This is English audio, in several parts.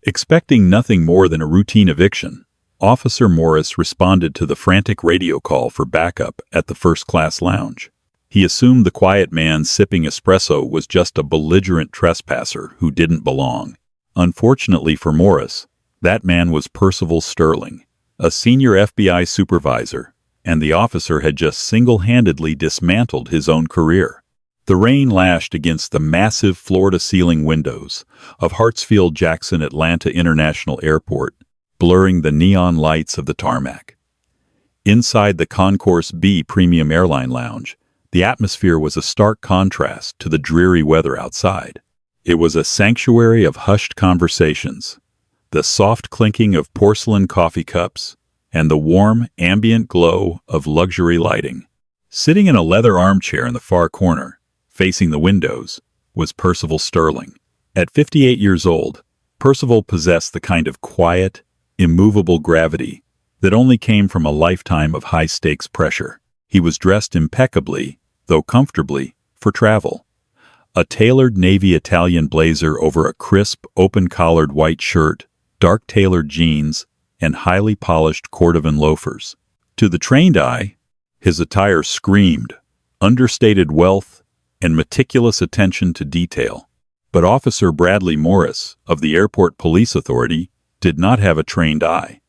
Expecting nothing more than a routine eviction, Officer Morris responded to the frantic radio call for backup at the first-class lounge. He assumed the quiet man sipping espresso was just a belligerent trespasser who didn't belong. Unfortunately for Morris, that man was Percival Sterling, a senior FBI supervisor, and the officer had just single-handedly dismantled his own career. The rain lashed against the massive floor-to-ceiling windows of Hartsfield-Jackson Atlanta International Airport, blurring the neon lights of the tarmac. Inside the Concourse B Premium Airline Lounge, the atmosphere was a stark contrast to the dreary weather outside. It was a sanctuary of hushed conversations, the soft clinking of porcelain coffee cups, and the warm, ambient glow of luxury lighting. Sitting in a leather armchair in the far corner, facing the windows, was Percival Sterling. At 58 years old, Percival possessed the kind of quiet, immovable gravity that only came from a lifetime of high-stakes pressure. He was dressed impeccably, though comfortably, for travel. A tailored navy Italian blazer over a crisp, open-collared white shirt, dark tailored jeans, and highly polished Cordovan loafers. To the trained eye, his attire screamed understated wealth and meticulous attention to detail. But Officer Bradley Morris, of the Airport Police Authority, did not have a trained eye.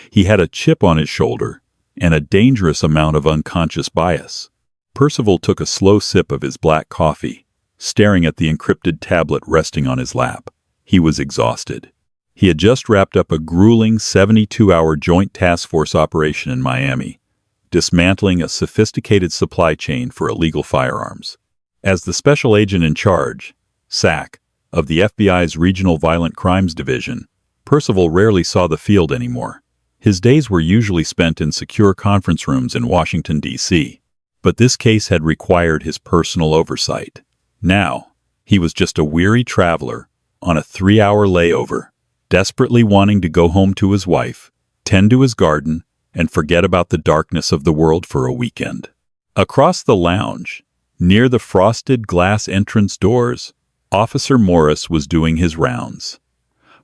He had a chip on his shoulder and a dangerous amount of unconscious bias. Percival took a slow sip of his black coffee, staring at the encrypted tablet resting on his lap. He was exhausted. He had just wrapped up a grueling 72-hour Joint Task Force operation in Miami, dismantling a sophisticated supply chain for illegal firearms. As the special agent in charge, SAC, of the FBI's Regional Violent Crimes Division, Percival rarely saw the field anymore. His days were usually spent in secure conference rooms in Washington, D.C., but this case had required his personal oversight. Now, he was just a weary traveler on a 3-hour layover, desperately wanting to go home to his wife, tend to his garden, and forget about the darkness of the world for a weekend. Across the lounge, near the frosted glass entrance doors, Officer Morris was doing his rounds.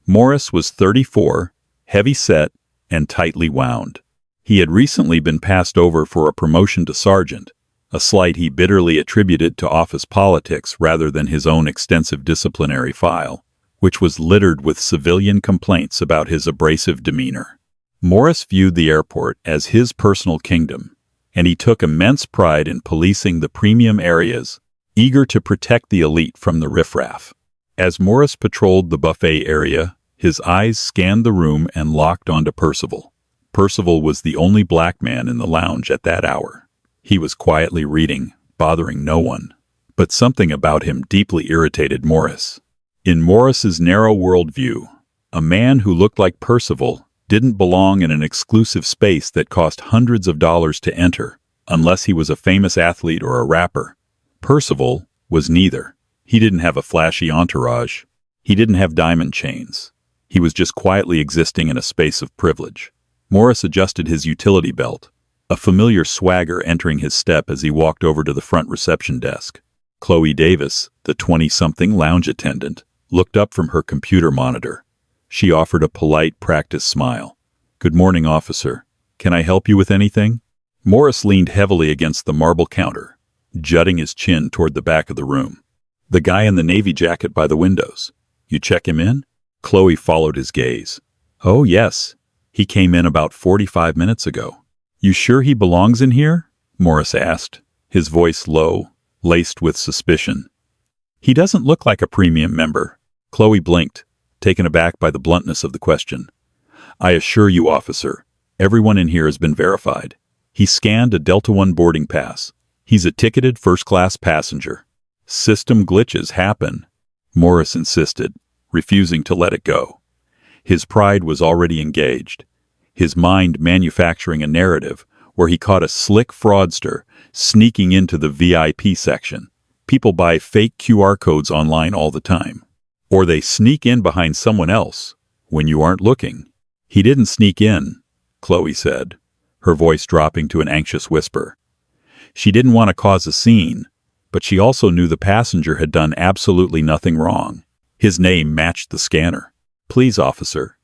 Morris was 34, heavy-set, and tightly wound. He had recently been passed over for a promotion to sergeant, a slight he bitterly attributed to office politics rather than his own extensive disciplinary file, which was littered with civilian complaints about his abrasive demeanor. Morris viewed the airport as his personal kingdom, and he took immense pride in policing the premium areas, eager to protect the elite from the riffraff. As Morris patrolled the buffet area, his eyes scanned the room and locked onto Percival. Percival was the only black man in the lounge at that hour. He was quietly reading, bothering no one. But something about him deeply irritated Morris. In Morris's narrow worldview, a man who looked like Percival didn't belong in an exclusive space that cost hundreds of dollars to enter, unless he was a famous athlete or a rapper. Percival was neither. He didn't have a flashy entourage. He didn't have diamond chains. He was just quietly existing in a space of privilege. Morris adjusted his utility belt, a familiar swagger entering his step as he walked over to the front reception desk. Chloe Davis, the 20-something lounge attendant, looked up from her computer monitor. She offered a polite, practiced smile. "Good morning, officer. Can I help you with anything?" Morris leaned heavily against the marble counter, jutting his chin toward the back of the room. "The guy in the navy jacket by the windows. You check him in?" Chloe followed his gaze. "Oh, yes. He came in about 45 minutes ago." "You sure he belongs in here?" Morris asked, his voice low, laced with suspicion. "He doesn't look like a premium member." Chloe blinked, taken aback by the bluntness of the question. "I assure you, officer, everyone in here has been verified. He scanned a Delta One boarding pass. He's a ticketed first-class passenger." "System glitches happen," Morris insisted, refusing to let it go. His pride was already engaged, his mind manufacturing a narrative where he caught a slick fraudster sneaking into the VIP section. People buy fake QR codes online all the time. Or they sneak in behind someone else when you aren't looking. "He didn't sneak in," Chloe said, her voice dropping to an anxious whisper. She didn't want to cause a scene, but she also knew the passenger had done absolutely nothing wrong. His name matched the scanner. Please, officer.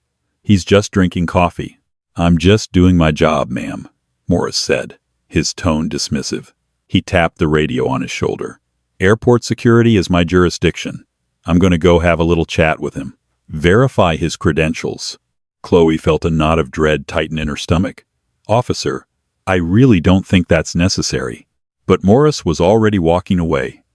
He's just drinking coffee. I'm just doing my job, ma'am, Morris said, his tone dismissive. He tapped the radio on his shoulder. Airport security is my jurisdiction. I'm going to go have a little chat with him. Verify his credentials. Chloe felt a knot of dread tighten in her stomach. Officer, I really don't think that's necessary. But Morris was already walking away,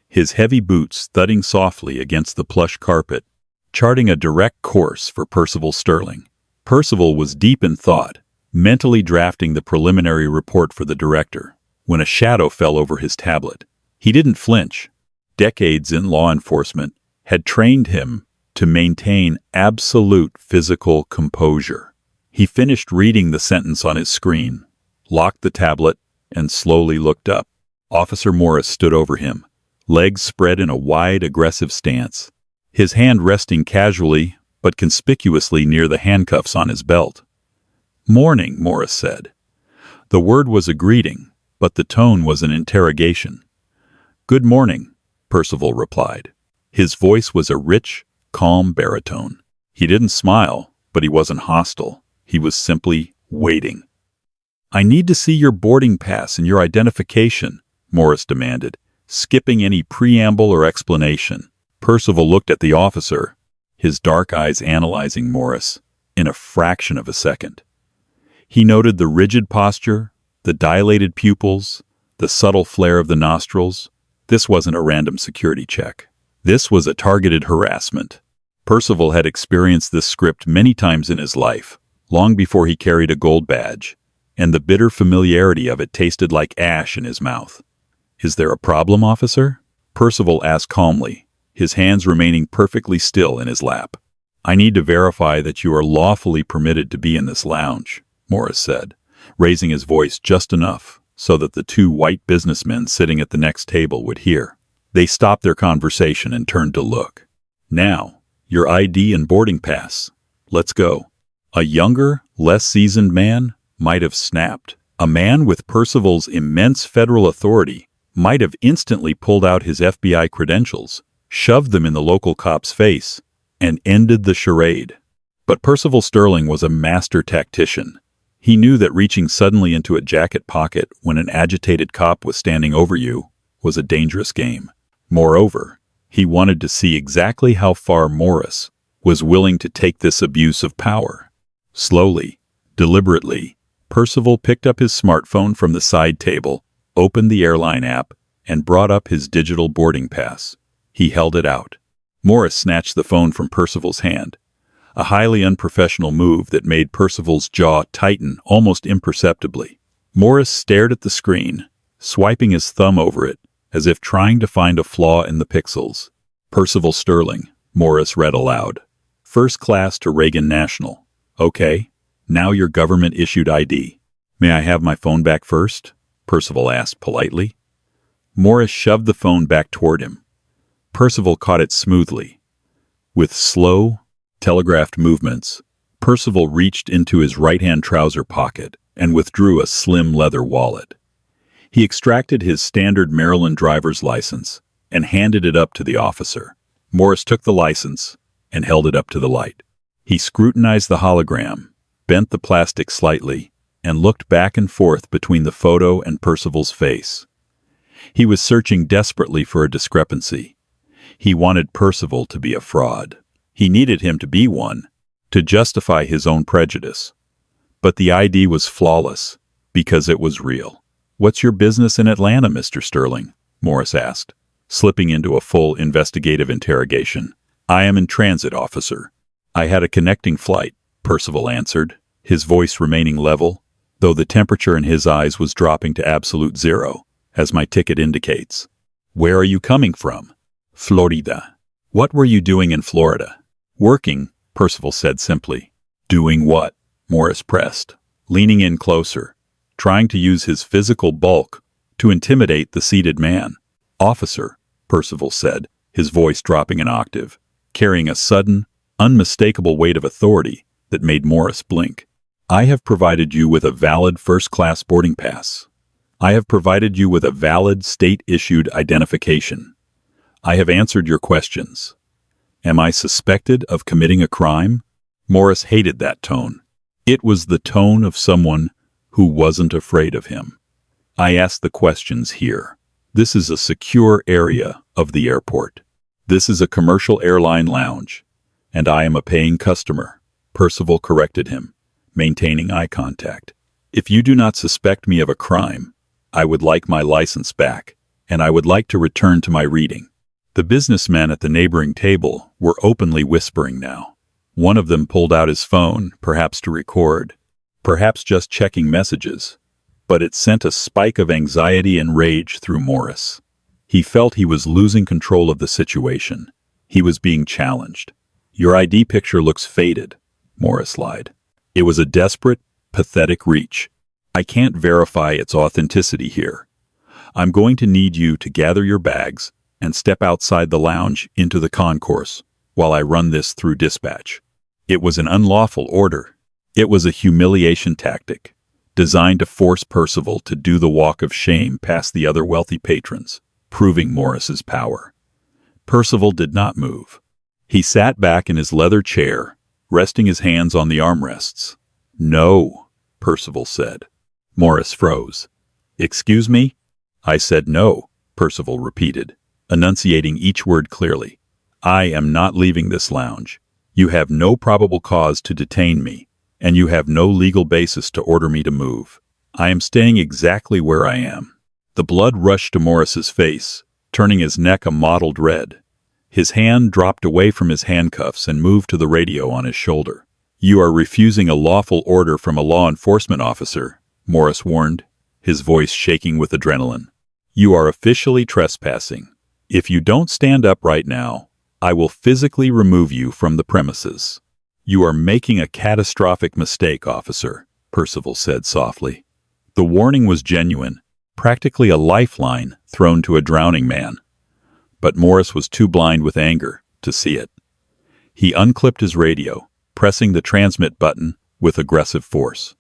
his heavy boots thudding softly against the plush carpet, charting a direct course for Percival Sterling. Percival was deep in thought, mentally drafting the preliminary report for the director, when a shadow fell over his tablet. He didn't flinch. Decades in law enforcement had trained him to maintain absolute physical composure. He finished reading the sentence on his screen, locked the tablet, and slowly looked up. Officer Morris stood over him, legs spread in a wide, aggressive stance, his hand resting casually but conspicuously near the handcuffs on his belt. "Morning," Morris said. The word was a greeting, but the tone was an interrogation. "Good morning," Percival replied. His voice was a rich, calm baritone. He didn't smile, but he wasn't hostile. He was simply waiting. "I need to see your boarding pass and your identification," Morris demanded, skipping any preamble or explanation. Percival looked at the officer, his dark eyes analyzing Morris in a fraction of a second. He noted the rigid posture, the dilated pupils, the subtle flare of the nostrils. This wasn't a random security check. This was a targeted harassment. Percival had experienced this script many times in his life, long before he carried a gold badge, and the bitter familiarity of it tasted like ash in his mouth. "Is there a problem, officer?" Percival asked calmly, his hands remaining perfectly still in his lap. "I need to verify that you are lawfully permitted to be in this lounge," Morris said, raising his voice just enough so that the two white businessmen sitting at the next table would hear. They stopped their conversation and turned to look. "Now, your ID and boarding pass. Let's go." A younger, less seasoned man might have snapped. A man with Percival's immense federal authority might have instantly pulled out his FBI credentials, shoved them in the local cop's face, and ended the charade. But Percival Sterling was a master tactician. He knew that reaching suddenly into a jacket pocket when an agitated cop was standing over you was a dangerous game. Moreover, he wanted to see exactly how far Morris was willing to take this abuse of power. Slowly, deliberately, Percival picked up his smartphone from the side table, opened the airline app, and brought up his digital boarding pass. He held it out. Morris snatched the phone from Percival's hand, a highly unprofessional move that made Percival's jaw tighten almost imperceptibly. Morris stared at the screen, swiping his thumb over it, as if trying to find a flaw in the pixels. "Percival Sterling," Morris read aloud. "First class to Reagan National. Okay, now your government-issued ID. May I have my phone back first?" Percival asked politely. Morris shoved the phone back toward him. Percival caught it smoothly. With slow, telegraphed movements, Percival reached into his right-hand trouser pocket and withdrew a slim leather wallet. He extracted his standard Maryland driver's license and handed it up to the officer. Morris took the license and held it up to the light. He scrutinized the hologram, bent the plastic slightly, and looked back and forth between the photo and Percival's face. He was searching desperately for a discrepancy. He wanted Percival to be a fraud. He needed him to be one, to justify his own prejudice. But the ID was flawless, because it was real. "What's your business in Atlanta, Mr. Sterling?" Morris asked, slipping into a full investigative interrogation. "I am in transit, officer." "I had a connecting flight," Percival answered, his voice remaining level, though the temperature in his eyes was dropping to absolute zero, as my ticket indicates. "Where are you coming from?" "Florida." "What were you doing in Florida?" "Working," Percival said simply. "Doing what?" Morris pressed, leaning in closer, trying to use his physical bulk to intimidate the seated man. "Officer," Percival said, his voice dropping an octave, carrying a sudden, unmistakable weight of authority that made Morris blink. "I have provided you with a valid first-class boarding pass. I have provided you with a valid state-issued identification. I have answered your questions. Am I suspected of committing a crime? Morris hated that tone. It was the tone of someone who wasn't afraid of him. I asked the questions here. This is a secure area of the airport. This is a commercial airline lounge, and I am a paying customer. Percival corrected him, maintaining eye contact. If you do not suspect me of a crime, I would like my license back, and I would like to return to my reading. The businessmen at the neighboring table were openly whispering now. One of them pulled out his phone, perhaps to record, perhaps just checking messages, but it sent a spike of anxiety and rage through Morris. He felt he was losing control of the situation. He was being challenged. Your ID picture looks faded, Morris lied. It was a desperate, pathetic reach. I can't verify its authenticity here. I'm going to need you to gather your bags and step outside the lounge into the concourse while I run this through dispatch. It was an unlawful order. It was a humiliation tactic, designed to force Percival to do the walk of shame past the other wealthy patrons, proving Morris's power. Percival did not move. He sat back in his leather chair, resting his hands on the armrests. No, Percival said. Morris froze. Excuse me? I said no, Percival repeated, enunciating each word clearly. I am not leaving this lounge. You have no probable cause to detain me, and you have no legal basis to order me to move. I am staying exactly where I am. The blood rushed to Morris's face, turning his neck a mottled red. His hand dropped away from his handcuffs and moved to the radio on his shoulder. You are refusing a lawful order from a law enforcement officer, Morris warned, his voice shaking with adrenaline. You are officially trespassing. If you don't stand up right now, I will physically remove you from the premises. You are making a catastrophic mistake, officer, Percival said softly. The warning was genuine, practically a lifeline thrown to a drowning man. But Morris was too blind with anger to see it. He unclipped his radio, pressing the transmit button with aggressive force.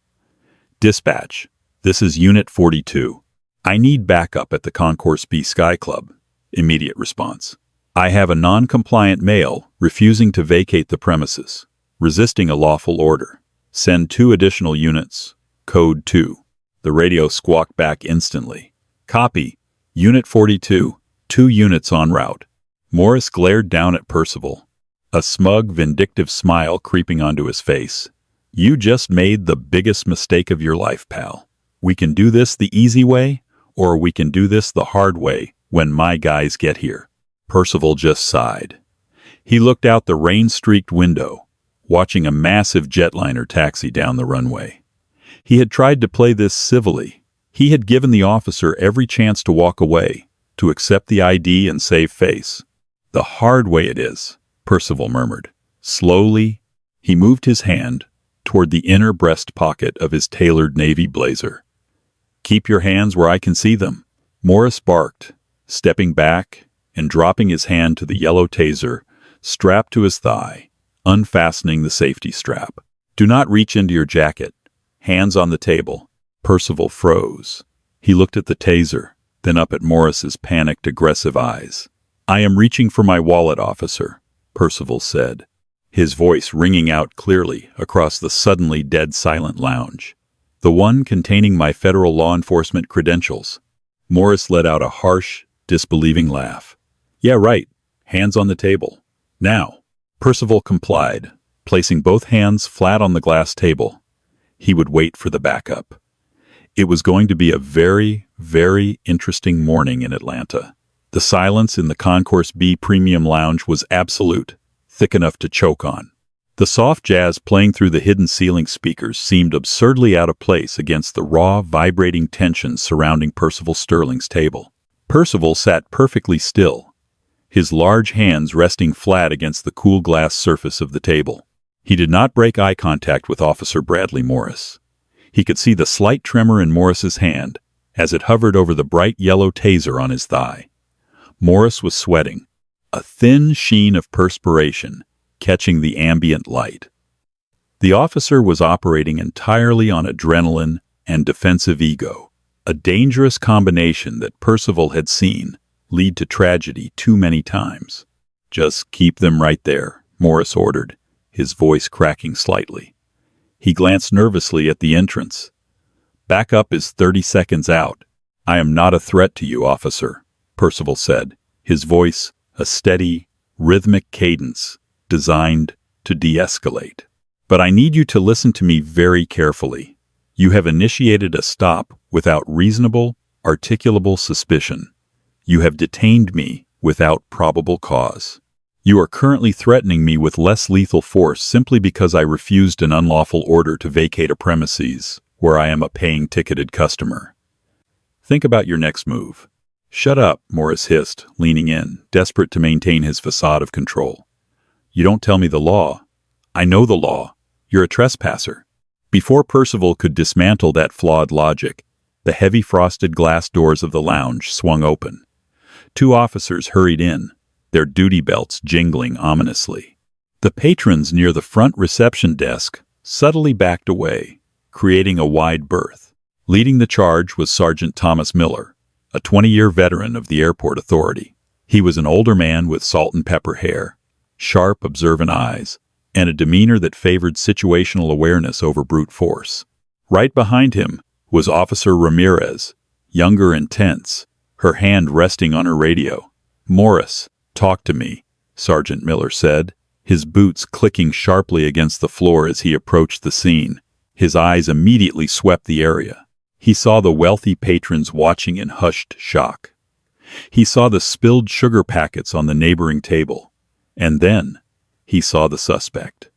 Dispatch, this is Unit 42. I need backup at the Concourse B Sky Club. Immediate response. I have a non-compliant male refusing to vacate the premises, resisting a lawful order. Send 2 additional units. Code 2. The radio squawked back instantly. Copy. Unit 42. 2 units en route. Morris glared down at Percival, a smug, vindictive smile creeping onto his face. You just made the biggest mistake of your life, pal. We can do this the easy way, or we can do this the hard way when my guys get here. Percival just sighed. He looked out the rain-streaked window, watching a massive jetliner taxi down the runway. He had tried to play this civilly. He had given the officer every chance to walk away, to accept the ID and save face. The hard way it is, Percival murmured. Slowly, he moved his hand toward the inner breast pocket of his tailored navy blazer. Keep your hands where I can see them, Morris barked, stepping back and dropping his hand to the yellow taser strapped to his thigh, unfastening the safety strap. Do not reach into your jacket. Hands on the table. Percival froze. He looked at the taser, then up at Morris's panicked, aggressive eyes. I am reaching for my wallet, officer, Percival said, his voice ringing out clearly across the suddenly dead silent lounge. The one containing my federal law enforcement credentials. Morris let out a harsh, disbelieving laugh. Yeah, right. Hands on the table. Now. Percival complied, placing both hands flat on the glass table. He would wait for the backup. It was going to be a very, very interesting morning in Atlanta. The silence in the Concourse B Premium Lounge was absolute, thick enough to choke on. The soft jazz playing through the hidden ceiling speakers seemed absurdly out of place against the raw, vibrating tension surrounding Percival Sterling's table. Percival sat perfectly still, his large hands resting flat against the cool glass surface of the table. He did not break eye contact with Officer Bradley Morris. He could see the slight tremor in Morris's hand as it hovered over the bright yellow taser on his thigh. Morris was sweating, a thin sheen of perspiration catching the ambient light. The officer was operating entirely on adrenaline and defensive ego, a dangerous combination that Percival had seen lead to tragedy too many times. Just keep them right there, Morris ordered, his voice cracking slightly. He glanced nervously at the entrance. Backup is 30 seconds out. I am not a threat to you, officer, Percival said, his voice a steady, rhythmic cadence designed to de-escalate. But I need you to listen to me very carefully. You have initiated a stop without reasonable, articulable suspicion. You have detained me without probable cause. You are currently threatening me with less lethal force simply because I refused an unlawful order to vacate a premises where I am a paying ticketed customer. Think about your next move. Shut up, Morris hissed, leaning in, desperate to maintain his facade of control. You don't tell me the law. I know the law. You're a trespasser. Before Percival could dismantle that flawed logic, the heavy frosted glass doors of the lounge swung open. 2 officers hurried in, their duty belts jingling ominously. The patrons near the front reception desk subtly backed away, creating a wide berth. Leading the charge was Sergeant Thomas Miller, a 20-year veteran of the airport authority. He was an older man with salt and pepper hair, sharp, observant eyes, and a demeanor that favored situational awareness over brute force. Right behind him was Officer Ramirez, younger and tense, her hand resting on her radio. Morris, talk to me, Sergeant Miller said, his boots clicking sharply against the floor as he approached the scene. His eyes immediately swept the area. He saw the wealthy patrons watching in hushed shock. He saw the spilled sugar packets on the neighboring table. And then he saw the suspect.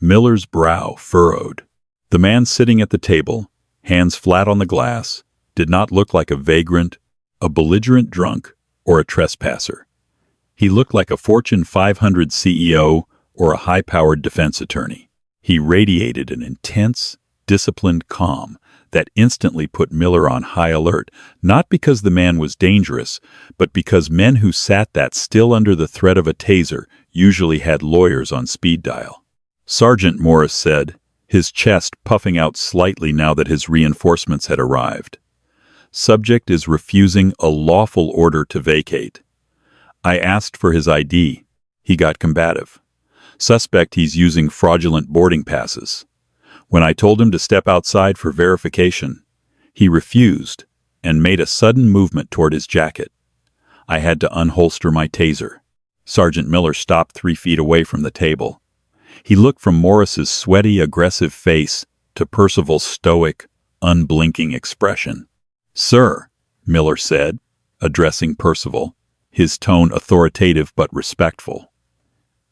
Miller's brow furrowed. The man sitting at the table, hands flat on the glass, did not look like a vagrant, a belligerent drunk, or a trespasser. He looked like a Fortune 500 CEO or a high-powered defense attorney. He radiated an intense, disciplined calm that instantly put Miller on high alert, not because the man was dangerous, but because men who sat that still under the threat of a taser usually had lawyers on speed dial. Sergeant Morris said, his chest puffing out slightly now that his reinforcements had arrived. Subject is refusing a lawful order to vacate. I asked for his ID. He got combative. Suspect he's using fraudulent boarding passes. When I told him to step outside for verification, he refused and made a sudden movement toward his jacket. I had to unholster my taser. Sergeant Miller stopped 3 feet away from the table. He looked from Morris's sweaty, aggressive face to Percival's stoic, unblinking expression. Sir, Miller said, addressing Percival, his tone authoritative but respectful.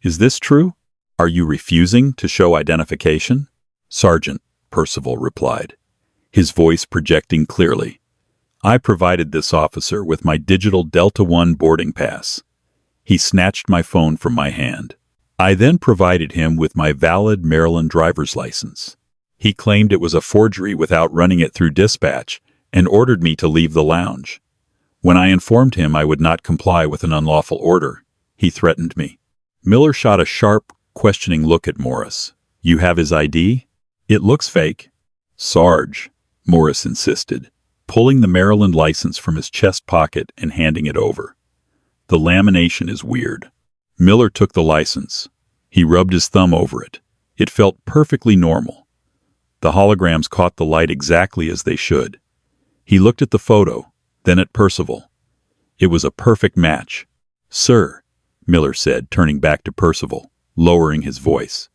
Is this true? Are you refusing to show identification? Sergeant, Percival replied, his voice projecting clearly. I provided this officer with my digital Delta One boarding pass. He snatched my phone from my hand. I then provided him with my valid Maryland driver's license. He claimed it was a forgery without running it through dispatch and ordered me to leave the lounge. When I informed him I would not comply with an unlawful order, he threatened me. Miller shot a sharp, questioning look at Morris. You have his ID? It looks fake. Sarge, Morris insisted, pulling the Maryland license from his chest pocket and handing it over. The lamination is weird. Miller took the license. He rubbed his thumb over it. It felt perfectly normal. The holograms caught the light exactly as they should. He looked at the photo, then at Percival. It was a perfect match. Sir, Miller said, turning back to Percival, lowering his voice.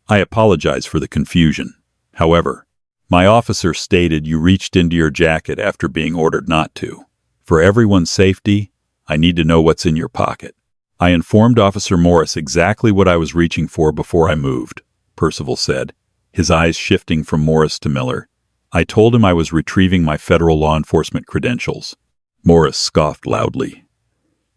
I apologize for the confusion. However, my officer stated you reached into your jacket after being ordered not to. For everyone's safety, I need to know what's in your pocket. I informed Officer Morris exactly what I was reaching for before I moved, Percival said, his eyes shifting from Morris to Miller. I told him I was retrieving my federal law enforcement credentials. Morris scoffed loudly.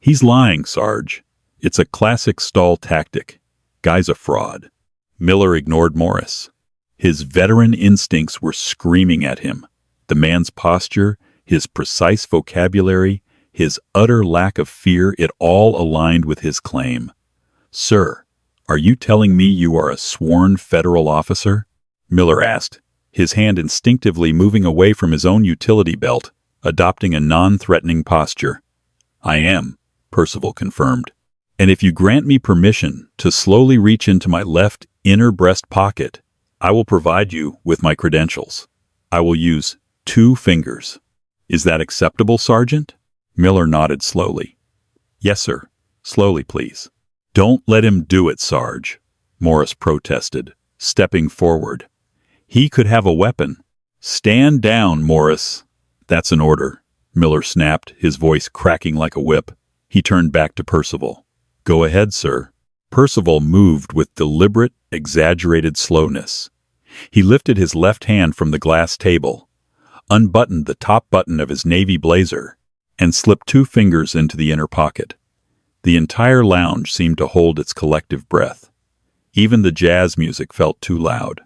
He's lying, Sarge. It's a classic stall tactic. Guy's a fraud. Miller ignored Morris. His veteran instincts were screaming at him. The man's posture, his precise vocabulary, his utter lack of fear, it all aligned with his claim. Sir, are you telling me you are a sworn federal officer? Miller asked, his hand instinctively moving away from his own utility belt, adopting a non-threatening posture. I am, Percival confirmed. And if you grant me permission to slowly reach into my left inner breast pocket, I will provide you with my credentials. I will use 2 fingers. Is that acceptable, Sergeant? Miller nodded slowly. Yes, sir. Slowly, please. Don't let him do it, Sarge, Morris protested, stepping forward. He could have a weapon. Stand down, Morris. That's an order, Miller snapped, his voice cracking like a whip. He turned back to Percival. Go ahead, sir. Percival moved with deliberate, exaggerated slowness. He lifted his left hand from the glass table, unbuttoned the top button of his navy blazer, and slipped 2 fingers into the inner pocket. The entire lounge seemed to hold its collective breath. Even the jazz music felt too loud.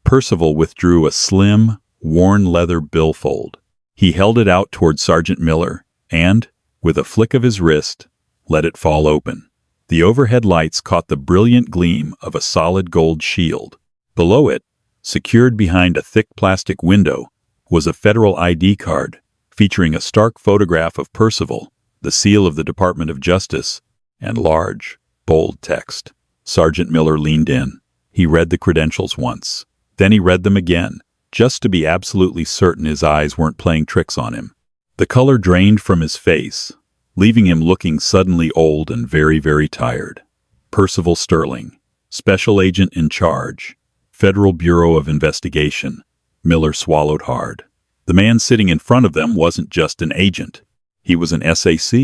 Percival withdrew a slim, worn leather billfold. He held it out toward Sergeant Miller and, with a flick of his wrist, let it fall open. The overhead lights caught the brilliant gleam of a solid gold shield. Below it, secured behind a thick plastic window, was a federal ID card featuring a stark photograph of Percival, the seal of the Department of Justice, and large, bold text. Sergeant Miller leaned in. He read the credentials once. Then he read them again, just to be absolutely certain his eyes weren't playing tricks on him. The color drained from his face, leaving him looking suddenly old and very, very tired. Percival Sterling, Special Agent in Charge, Federal Bureau of Investigation. Miller swallowed hard. The man sitting in front of them wasn't just an agent. He was an SAC.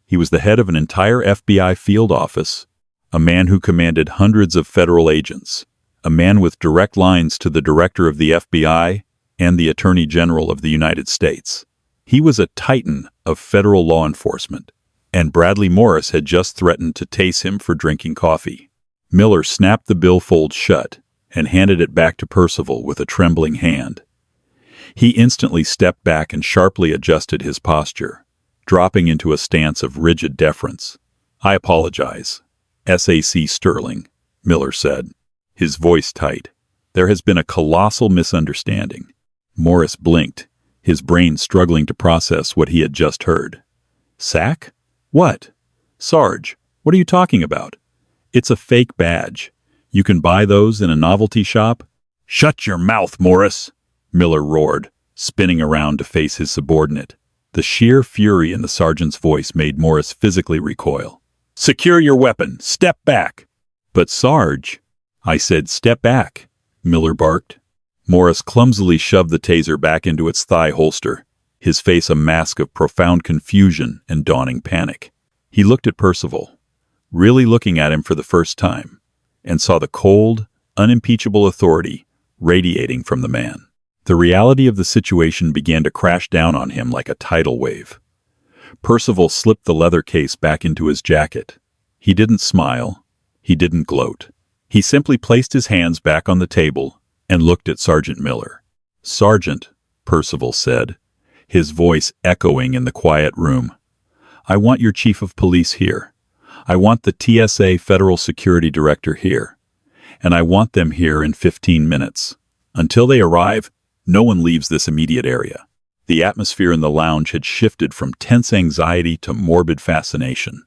He was the head of an entire FBI field office, a man who commanded hundreds of federal agents, a man with direct lines to the director of the FBI and the Attorney General of the United States. He was a titan of federal law enforcement, and Bradley Morris had just threatened to tase him for drinking coffee. Miller snapped the billfold shut and handed it back to Percival with a trembling hand. He instantly stepped back and sharply adjusted his posture, dropping into a stance of rigid deference. I apologize, SAC Sterling, Miller said, his voice tight. There has been a colossal misunderstanding. Morris blinked, his brain struggling to process what he had just heard. Sack? What? Sarge, what are you talking about? It's a fake badge. You can buy those in a novelty shop? Shut your mouth, Morris, Miller roared, spinning around to face his subordinate. The sheer fury in the sergeant's voice made Morris physically recoil. Secure your weapon. Step back. But Sarge, I said step back, Miller barked. Morris clumsily shoved the taser back into its thigh holster, his face a mask of profound confusion and dawning panic. He looked at Percival, really looking at him for the first time, and saw the cold, unimpeachable authority radiating from the man. The reality of the situation began to crash down on him like a tidal wave. Percival slipped the leather case back into his jacket. He didn't smile. He didn't gloat. He simply placed his hands back on the table and looked at Sergeant Miller. Sergeant, Percival said, his voice echoing in the quiet room, I want your chief of police here. I want the TSA Federal Security Director here. And I want them here in 15 minutes. Until they arrive, no one leaves this immediate area. The atmosphere in the lounge had shifted from tense anxiety to morbid fascination.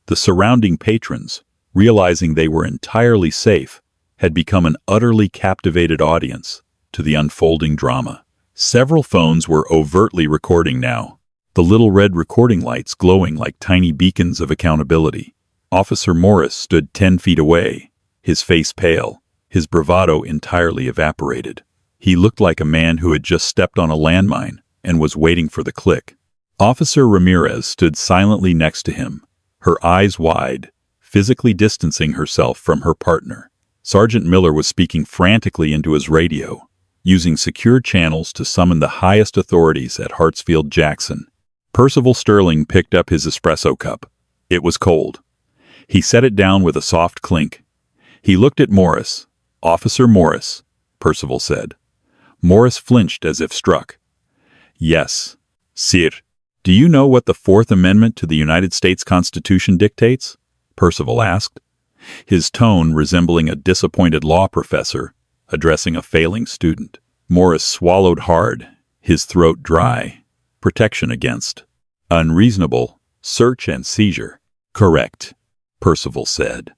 The surrounding patrons, realizing they were entirely safe, had become an utterly captivated audience to the unfolding drama. Several phones were overtly recording now, the little red recording lights glowing like tiny beacons of accountability. Officer Morris stood 10 feet away, his face pale, his bravado entirely evaporated. He looked like a man who had just stepped on a landmine and was waiting for the click. Officer Ramirez stood silently next to him, her eyes wide, physically distancing herself from her partner. Sergeant Miller was speaking frantically into his radio, using secure channels to summon the highest authorities at Hartsfield-Jackson. Percival Sterling picked up his espresso cup. It was cold. He set it down with a soft clink. He looked at Morris. Officer Morris, Percival said. Morris flinched as if struck. Yes, sir. Do you know what the Fourth Amendment to the United States Constitution dictates? Percival asked, his tone resembling a disappointed law professor addressing a failing student. Morris swallowed hard, his throat dry. Protection against unreasonable search and seizure. Correct. Percival said.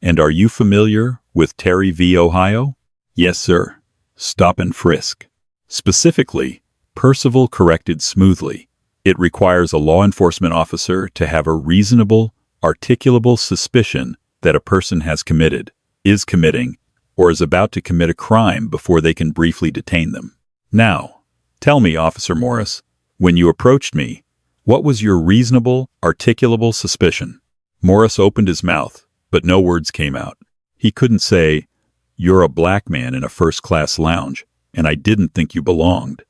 "And are you familiar with Terry v. Ohio?" "Yes, sir. Stop and frisk." Specifically, Percival corrected smoothly. It requires a law enforcement officer to have a reasonable, articulable suspicion that a person has committed, is committing, or is about to commit a crime before they can briefly detain them. Now, tell me, Officer Morris, when you approached me, what was your reasonable, articulable suspicion? Morris opened his mouth, but no words came out. He couldn't say, "You're a black man in a first-class lounge, and I didn't think you belonged."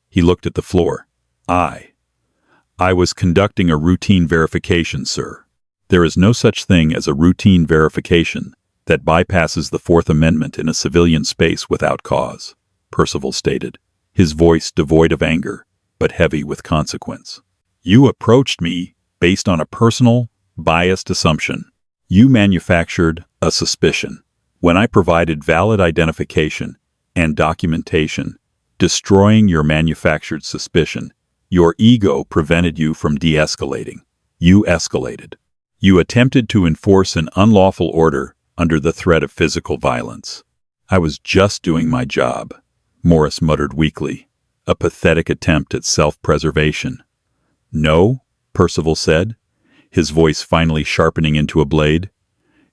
He looked at the floor. I was conducting a routine verification, sir. There is no such thing as a routine verification that bypasses the Fourth Amendment in a civilian space without cause, Percival stated, his voice devoid of anger, but heavy with consequence. You approached me based on a personal, biased assumption. You manufactured a suspicion. When I provided valid identification and documentation, destroying your manufactured suspicion, your ego prevented you from de-escalating. You escalated. You attempted to enforce an unlawful order under the threat of physical violence. I was just doing my job, Morris muttered weakly, a pathetic attempt at self-preservation. No, Percival said, his voice finally sharpening into a blade.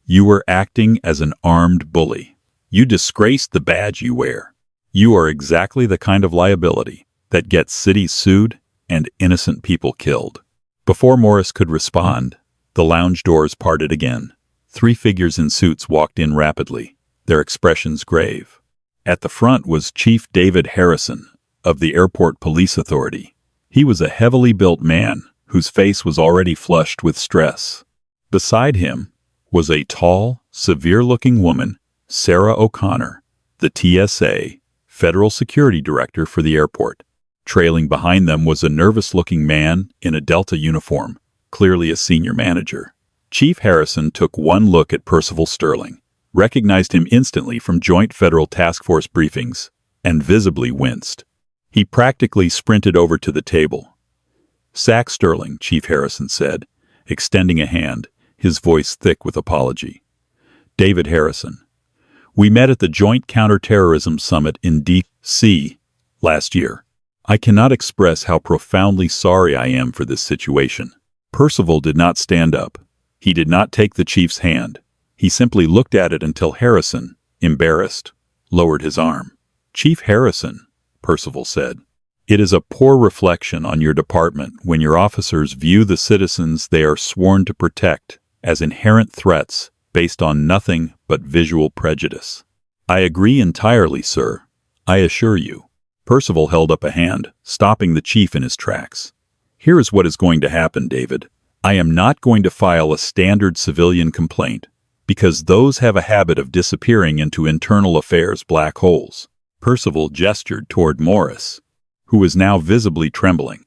You were acting as an armed bully. You disgraced the badge you wear. You are exactly the kind of liability that gets cities sued and innocent people killed. Before Morris could respond, the lounge doors parted again. 3 figures in suits walked in rapidly, their expressions grave. At the front was Chief David Harrison of the Airport Police Authority. He was a heavily built man whose face was already flushed with stress. Beside him was a tall, severe-looking woman, Sarah O'Connor, the TSA, Federal Security Director for the airport. Trailing behind them was a nervous-looking man in a Delta uniform, clearly a senior manager. Chief Harrison took one look at Percival Sterling, recognized him instantly from Joint Federal Task Force briefings, and visibly winced. He practically sprinted over to the table. "Sack Sterling," Chief Harrison said, extending a hand, his voice thick with apology. "David Harrison. We met at the Joint Counterterrorism Summit in D.C. last year. I cannot express how profoundly sorry I am for this situation." Percival did not stand up. He did not take the chief's hand. He simply looked at it until Harrison, embarrassed, lowered his arm. "Chief Harrison," Percival said, "it is a poor reflection on your department when your officers view the citizens they are sworn to protect as inherent threats based on nothing but visual prejudice." "I agree entirely, sir. I assure you." Percival held up a hand, stopping the chief in his tracks. "Here is what is going to happen, David. I am not going to file a standard civilian complaint, because those have a habit of disappearing into internal affairs black holes." Percival gestured toward Morris, who was now visibly trembling.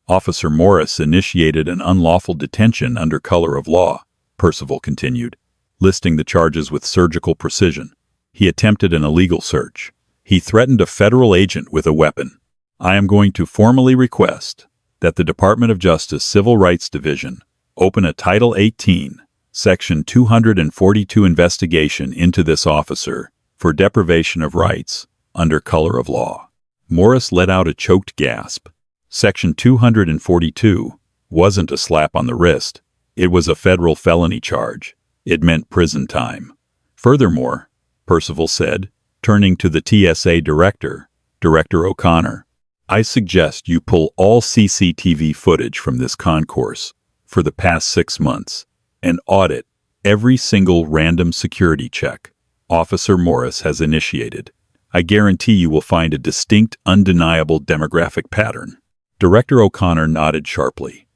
"Officer Morris initiated an unlawful detention under color of law," Percival continued, listing the charges with surgical precision. "He attempted an illegal search. He threatened a federal agent with a weapon. I am going to formally request that the Department of Justice Civil Rights Division open a Title 18, Section 242 investigation into this officer for deprivation of rights under color of law." Morris let out a choked gasp. Section 242 wasn't a slap on the wrist. It was a federal felony charge. It meant prison time. "Furthermore," Percival said, turning to the TSA director, Director O'Connor, "I suggest you pull all CCTV footage from this concourse for the past 6 months and audit every single random security check Officer Morris has initiated. I guarantee you will find a distinct, undeniable demographic pattern." Director O'Connor nodded sharply.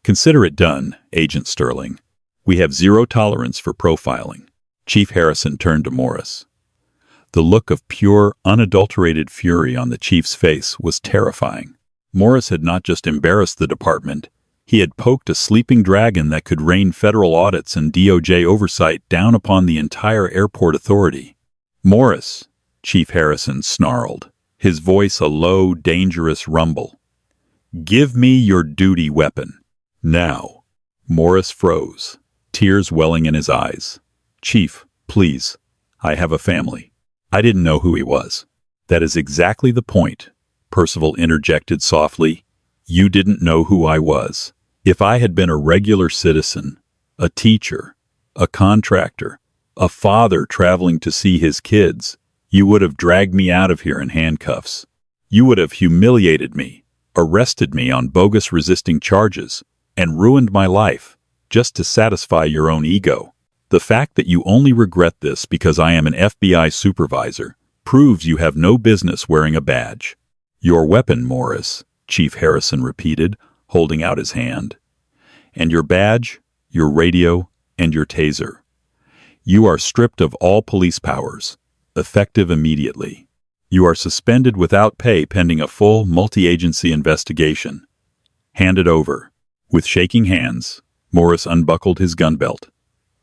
"Consider it done, Agent Sterling. We have zero tolerance for profiling." Chief Harrison turned to Morris. The look of pure, unadulterated fury on the chief's face was terrifying. Morris had not just embarrassed the department, he had poked a sleeping dragon that could rain federal audits and DOJ oversight down upon the entire airport authority. "Morris," Chief Harrison snarled, his voice a low, dangerous rumble. "Give me your duty weapon. Now." Morris froze. tears welling in his eyes. "Chief, please. I have a family." I didn't know who he was. "That is exactly the point," Percival interjected softly. "You didn't know who I was. If I had been a regular citizen, a teacher, a contractor, a father traveling to see his kids, you would have dragged me out of here in handcuffs. You would have humiliated me, arrested me on bogus resisting charges, and ruined my life, just to satisfy your own ego. The fact that you only regret this because I am an FBI supervisor proves you have no business wearing a badge." "Your weapon, Morris," Chief Harrison repeated, holding out his hand. "And your badge, your radio, and your taser. You are stripped of all police powers, effective immediately. You are suspended without pay pending a full multi-agency investigation. Hand it over." With shaking hands, Morris unbuckled his gun belt.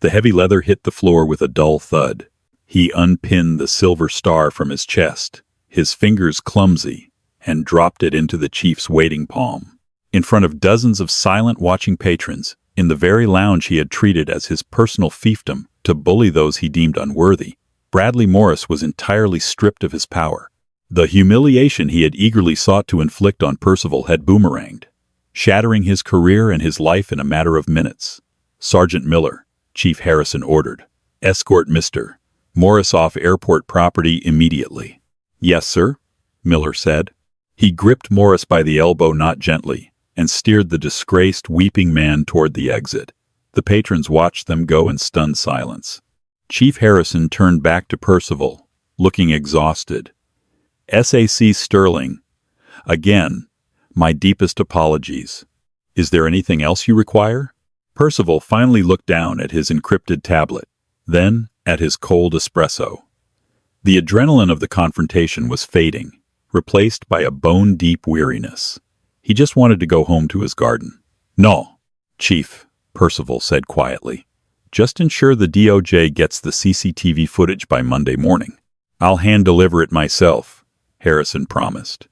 The heavy leather hit the floor with a dull thud. He unpinned the silver star from his chest, his fingers clumsy, and dropped it into the chief's waiting palm. In front of dozens of silent watching patrons, in the very lounge he had treated as his personal fiefdom to bully those he deemed unworthy, Bradley Morris was entirely stripped of his power. The humiliation he had eagerly sought to inflict on Percival had boomeranged, shattering his career and his life in a matter of minutes. "Sergeant Miller," Chief Harrison ordered, "escort Mr. Morris off airport property immediately." "Yes, sir," Miller said. He gripped Morris by the elbow not gently and steered the disgraced, weeping man toward the exit. The patrons watched them go in stunned silence. Chief Harrison turned back to Percival, looking exhausted. "SAC Sterling, again, my deepest apologies. Is there anything else you require?" Percival finally looked down at his encrypted tablet, then at his cold espresso. The adrenaline of the confrontation was fading, replaced by a bone-deep weariness. He just wanted to go home to his garden. "No, Chief," Percival said quietly. "Just ensure the DOJ gets the CCTV footage by Monday morning." "I'll hand-deliver it myself," Harrison promised.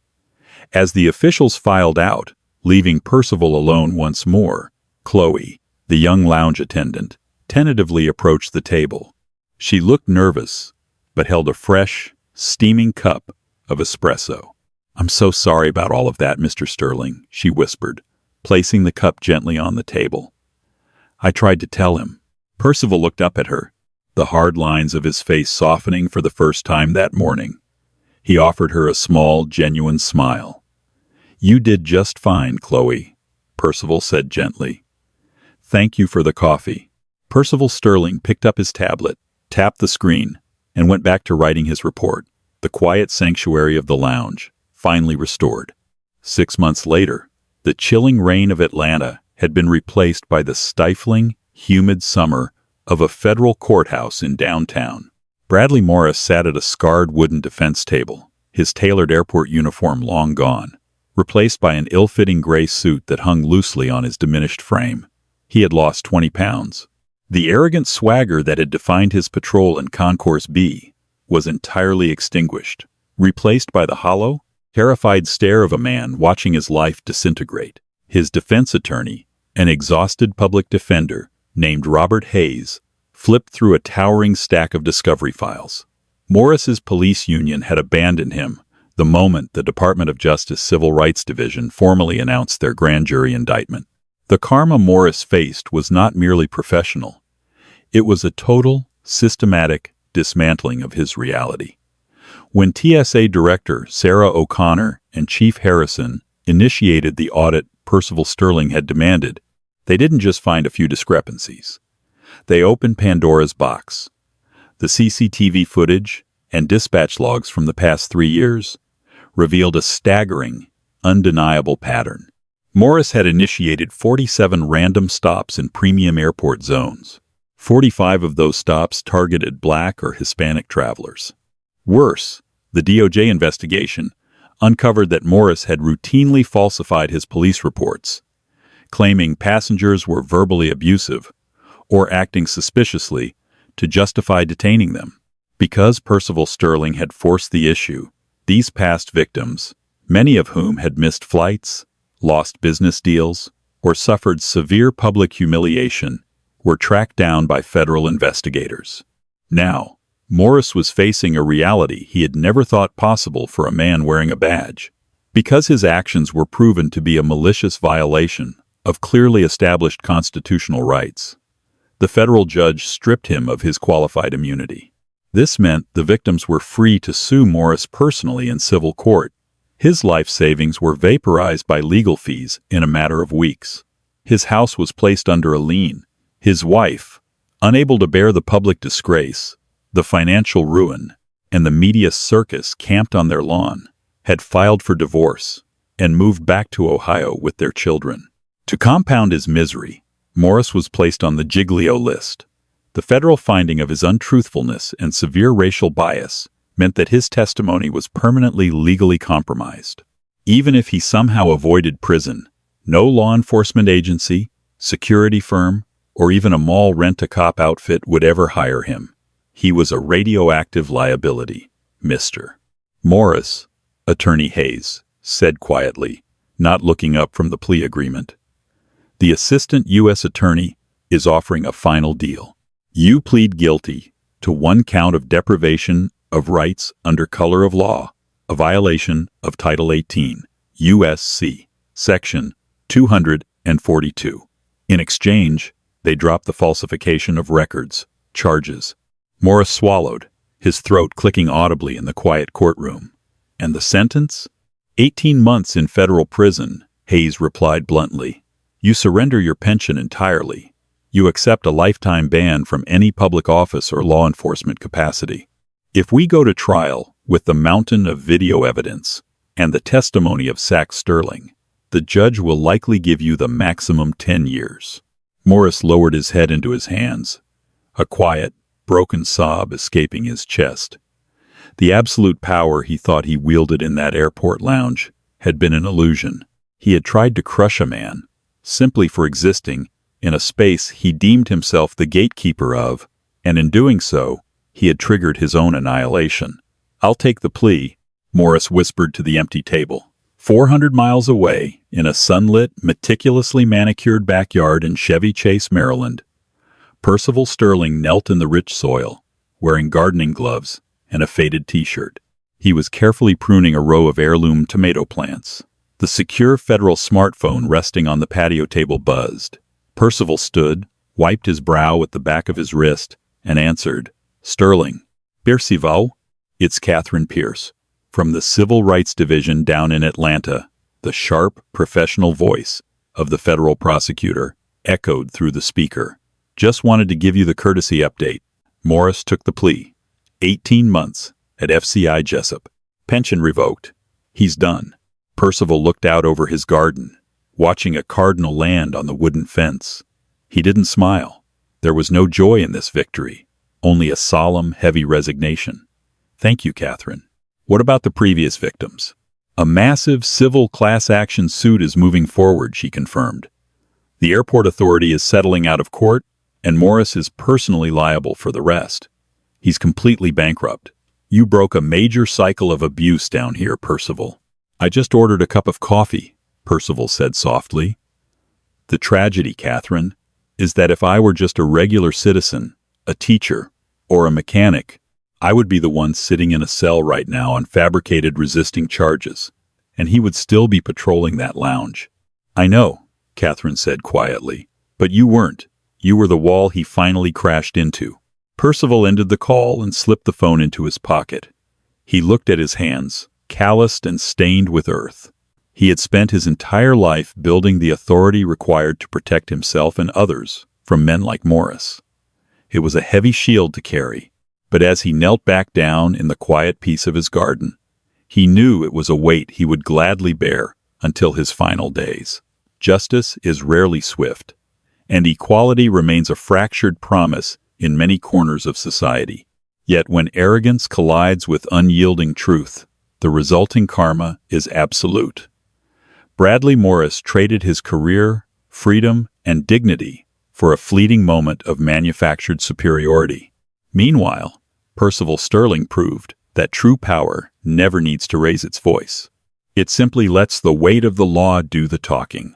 As the officials filed out, leaving Percival alone once more, Chloe, the young lounge attendant, tentatively approached the table. She looked nervous, but held a fresh, steaming cup of espresso. "I'm so sorry about all of that, Mr. Sterling," she whispered, placing the cup gently on the table. "I tried to tell him." Percival looked up at her, the hard lines of his face softening for the first time that morning. He offered her a small, genuine smile. "You did just fine, Chloe," Percival said gently. "Thank you for the coffee." Percival Sterling picked up his tablet, tapped the screen, and went back to writing his report. The quiet sanctuary of the lounge, finally restored. 6 months later, the chilling rain of Atlanta had been replaced by the stifling, humid summer of a federal courthouse in downtown. Bradley Morris sat at a scarred wooden defense table, his tailored airport uniform long gone, replaced by an ill-fitting gray suit that hung loosely on his diminished frame. He had lost 20 pounds. The arrogant swagger that had defined his patrol in Concourse B was entirely extinguished, replaced by the hollow, terrified stare of a man watching his life disintegrate. His defense attorney, an exhausted public defender named Robert Hayes, flipped through a towering stack of discovery files. Morris's police union had abandoned him the moment the Department of Justice Civil Rights Division formally announced their grand jury indictment. The karma Morris faced was not merely professional. It was a total, systematic dismantling of his reality. When TSA Director Sarah O'Connor and Chief Harrison initiated the audit Percival Sterling had demanded, they didn't just find a few discrepancies. They opened Pandora's box. The CCTV footage and dispatch logs from the past 3 years revealed a staggering, undeniable pattern. Morris had initiated 47 random stops in premium airport zones. 45 of those stops targeted Black or Hispanic travelers. Worse, the DOJ investigation uncovered that Morris had routinely falsified his police reports, claiming passengers were verbally abusive or acting suspiciously to justify detaining them. Because Percival Sterling had forced the issue, these past victims, many of whom had missed flights, lost business deals, or suffered severe public humiliation, were tracked down by federal investigators. Now, Morris was facing a reality he had never thought possible for a man wearing a badge. Because his actions were proven to be a malicious violation of clearly established constitutional rights, the federal judge stripped him of his qualified immunity. This meant the victims were free to sue Morris personally in civil court. His life savings were vaporized by legal fees in a matter of weeks. His house was placed under a lien. His wife, unable to bear the public disgrace, the financial ruin, and the media circus camped on their lawn, had filed for divorce and moved back to Ohio with their children. To compound his misery, Morris was placed on the Giglio list. The federal finding of his untruthfulness and severe racial bias meant that his testimony was permanently legally compromised. Even if he somehow avoided prison, no law enforcement agency, security firm, or even a mall rent-a-cop outfit would ever hire him. He was a radioactive liability, Mr. Morris, Attorney Hayes said quietly, not looking up from the plea agreement. The assistant U.S. attorney is offering a final deal. You plead guilty to 1 count of deprivation of rights under color of law, a violation of Title 18, U.S.C., Section 242. In exchange, they drop the falsification of records charges. Morris swallowed, his throat clicking audibly in the quiet courtroom. And the sentence? 18 months in federal prison, Hayes replied bluntly. You surrender your pension entirely. You accept a lifetime ban from any public office or law enforcement capacity. If we go to trial with the mountain of video evidence and the testimony of Sack Sterling, the judge will likely give you the maximum 10 years. Morris lowered his head into his hands, a quiet, broken sob escaping his chest. The absolute power he thought he wielded in that airport lounge had been an illusion. He had tried to crush a man, simply for existing in a space he deemed himself the gatekeeper of, and in doing so, he had triggered his own annihilation. I'll take the plea, Morris whispered to the empty table. 400 miles away, in a sunlit, meticulously manicured backyard in Chevy Chase, Maryland, Percival Sterling knelt in the rich soil, wearing gardening gloves and a faded t-shirt. He was carefully pruning a row of heirloom tomato plants. The secure federal smartphone resting on the patio table buzzed. Percival stood, wiped his brow with the back of his wrist, and answered, Sterling. Percival? It's Catherine Pierce. From the Civil Rights Division down in Atlanta, the sharp, professional voice of the federal prosecutor echoed through the speaker. Just wanted to give you the courtesy update. Morris took the plea. 18 months at FCI Jessup. Pension revoked. He's done. Percival looked out over his garden, watching a cardinal land on the wooden fence. He didn't smile. There was no joy in this victory, only a solemn, heavy resignation. Thank you, Catherine. What about the previous victims? A massive civil class action suit is moving forward, she confirmed. The airport authority is settling out of court, and Morris is personally liable for the rest. He's completely bankrupt. You broke a major cycle of abuse down here, Percival. I just ordered a cup of coffee, Percival said softly. The tragedy, Catherine, is that if I were just a regular citizen, a teacher, or a mechanic, I would be the one sitting in a cell right now on fabricated resisting charges, and he would still be patrolling that lounge. I know, Catherine said quietly, but you weren't. You were the wall he finally crashed into. Percival ended the call and slipped the phone into his pocket. He looked at his hands, calloused and stained with earth. He had spent his entire life building the authority required to protect himself and others from men like Morris. It was a heavy shield to carry, but as he knelt back down in the quiet peace of his garden, he knew it was a weight he would gladly bear until his final days. Justice is rarely swift, and equality remains a fractured promise in many corners of society. Yet when arrogance collides with unyielding truth, the resulting karma is absolute. Bradley Morris traded his career, freedom, and dignity for a fleeting moment of manufactured superiority. Meanwhile, Percival Sterling proved that true power never needs to raise its voice. It simply lets the weight of the law do the talking.